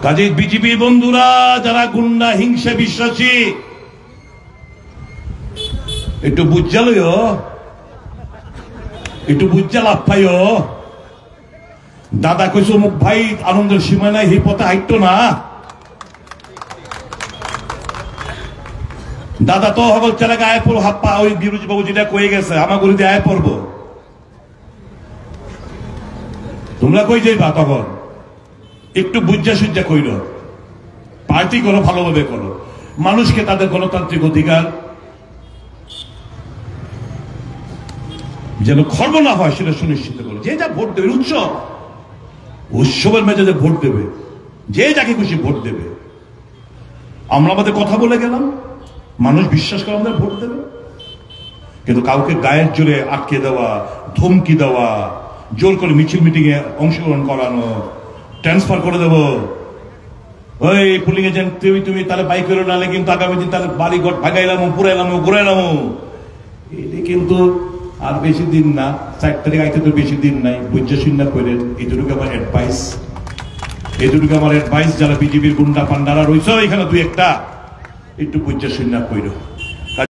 কাজেই বিজেপি বন্ধুরা যারা গুন্ডা হিংসা বিশ্বাসী একটু বুঝালয়, একটু বুঝা লাভ পাইও। দাদা কইস মুখ ভাই আনন্দের সীমা নাই, এই পথে হাইট না। দাদা তো সকল ছেলেকে আয় পড়বো, হাপ্পা ওই বিরোধী বাবু যেটা কয়ে গেছে আমার গরিতে আয় পড়বো। তোমরা কই যাইবা তখন? একটু বুঝা সুজ্জা কইল, পার্টি করো, ভালোভাবে করো, মানুষকে তাদের গণতান্ত্রিক অধিকার যেন খর্ব না হয় সেটা সুনিশ্চিত করো। যে যা ভোট দেবে, উৎসবের মেজাজে ভোট দেবে, যে যাকে খুশি ভোট দেবে। আমরা আমাদের কথা বলে গেলাম, মানুষ বিশ্বাস করে আমাদের ভোট দেবে। কিন্তু কাউকে গায়ের জোরে আটকে দেওয়া, ধমকি দেওয়া, জোর করে মিছিল মিটিং এ অংশগ্রহণ করানো, ট্রান্সফার করে দেবো, ওই পুলিং এজেন্ট তুমি তাহলে বাইক করে নালে কিন্তু আগামী দিন তাহলে বাড়ি ঘর ভাগাইলাম, পুরাইলাম, ঘুরাইলাম। এটি কিন্তু আর বেশি দিন না, 4 তারিখ আইতে তো বেশি দিন নাই। বুঝে শূন্য করে এইটুকু আমার অ্যাডভাইস, যারা বিজেপির গুন্ডা পান্ডারা রয়েছে এখানে 2-1টা, একটু বুঝে শূন্য কইরো।